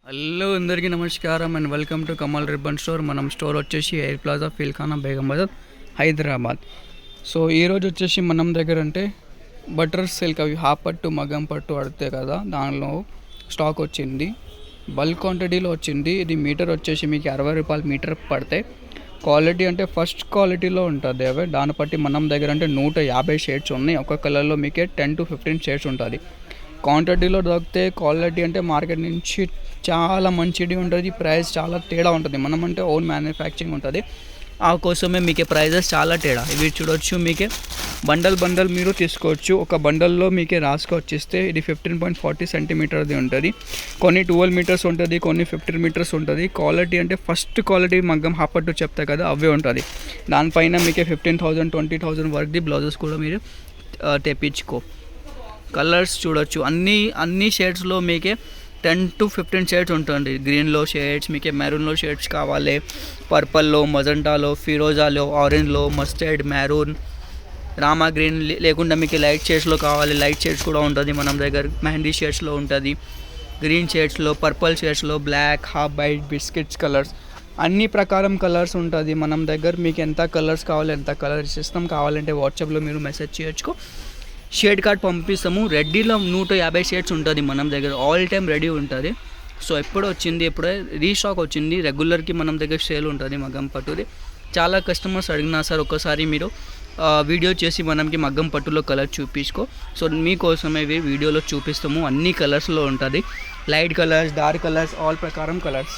Hello అందరికీ నమస్కారం and welcome to Kamal ribbon store. మనం స్టోర్ వచ్చేసి air plaza Feelkhana Begum Bazar Hyderabad. So ఈరోజు వచ్చేసి మనం దగ్గర అంటే బటర్ సిల్క్ అవి హాఫ్ పట్టు మగ్గం పట్టు పడితే కదా దానిలో స్టాక్ వచ్చింది. బల్క్ క్వాంటిటీలో వచ్చింది. ఇది మీటర్ వచ్చేసి మీకు 60 రూపాయలు మీటర్ పడితే క్వాలిటీ అంటే ఫస్ట్ క్వాలిటీలో ఉంటుంది. అవి దాన్ని బట్టి మనం దగ్గర అంటే 150 షేడ్స్ ఉన్నాయి. ఒక కలర్లో మీకే 10 to 15 షేడ్స్ ఉంటుంది. క్వాంటిటీలో దొరికితే క్వాలిటీ అంటే మార్కెట్ నుంచి చాలా మంచిది ఉంటుంది. ప్రైస్ చాలా తేడా ఉంటుంది. మనం అంటే ఓన్ మ్యానుఫ్యాక్చరింగ్ ఉంటుంది. ఆ కోసమే మీకే ప్రైజెస్ చాలా తేడా. ఇవి చూడొచ్చు. మీకే బండల్ మీరు తీసుకోవచ్చు. ఒక బండల్లో మీకే రాసుకొచ్చిస్తే ఇది 15.40 సెంటీమీటర్ది ఉంటుంది. కొన్ని 12 మీటర్స్ ఉంటుంది, కొన్ని 15 మీటర్స్ ఉంటుంది. క్వాలిటీ అంటే ఫస్ట్ క్వాలిటీ మగ్గం హాపట్టు చెప్తాయి కదా అవే ఉంటుంది. దానిపైన మీకే 15,000 20,000 వరకు బ్లౌజెస్ కూడా మీరు తెప్పించుకో. కలర్స్ చూడొచ్చు. అన్ని షేడ్స్లో మీకే 10 to 15 షేడ్స్ ఉంటుంది. గ్రీన్లో షేడ్స్, మీకే మెరూన్లో షేడ్స్ కావాలి, పర్పల్లో, మజంటాలో, ఫిరోజాలో, ఆరెంజ్లో, మస్టర్డ్, మెరూన్, రామా గ్రీన్ లేకుండా మీకు లైట్ షేడ్స్లో కావాలి. లైట్ షేడ్స్ కూడా ఉంటుంది మన దగ్గర. మెహందీ షేడ్స్లో ఉంటుంది, గ్రీన్ షేడ్స్లో, పర్పల్ షేడ్స్లో, black, half white, biscuits colours అన్ని ప్రకారం కలర్స్ ఉంటుంది మనం దగ్గర. మీకు ఎంత కలర్స్ కావాలి ఎంత కలర్స్ ఇస్తాం. కావాలంటే వాట్సాప్లో మీరు మెసేజ్ చేయొచ్చు. షేడ్ కార్డ్ పంపిస్తాము. రెడీలో 150 షేడ్స్ ఉంటుంది మనం దగ్గర. ఆల్ టైమ్ రెడీ ఉంటుంది. సో ఎప్పుడు వచ్చింది, ఎప్పుడే రీస్టాక్ వచ్చింది. రెగ్యులర్కి మనం దగ్గర సేల్ ఉంటుంది మగ్గం పట్టుది. చాలా కస్టమర్స్ అడిగినా సార్ ఒకసారి మీరు వీడియో చేసి మనకి మగ్గం పట్టులో కలర్ చూపించుకో. సో మీకోసమే వీడియోలో చూపిస్తాము. అన్ని కలర్స్లో ఉంటుంది. Light colours, dark colours, all ప్రకారం కలర్స్.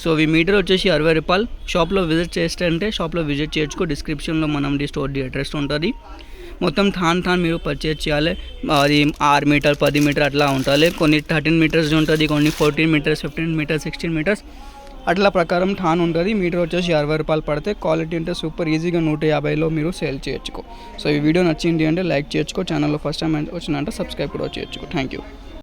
సో ఈ మీటర్ వచ్చేసి 60 రూపాయలు. షాప్లో విజిట్ చేస్తే అంటే షాప్లో విజిట్ చేయొచ్చుకో. డిస్క్రిప్షన్లో మనది స్టోర్ది అడ్రస్ ఉంటుంది. మొత్తం థాన్ మీరు పర్చేజ్ చేయాలి. అది 6 మీటర్ 10 మీటర్ అట్లా ఉంటుంది. కొన్ని 13 మీటర్స్ ఉంటుంది, కొన్ని 14 మీటర్స్, 15 మీటర్స్, 16 మీటర్స్ అట్లా ప్రకారం థాన్ ఉంటుంది. మీటర్ వచ్చేసి 60 రూపాయలు పడితే క్వాలిటీ అంటే సూపర్ ఈజీగా 150లో మీరు సేల్ చేయొచ్చుకో. సో ఈ వీడియో నచ్చింది అంటే లైక్ చేయొచ్చుకో. ఛానల్లో ఫస్ట్ టైం వచ్చిందంటే సబ్స్క్రైబ్ కూడా చేయొచ్చుకో. Thank you.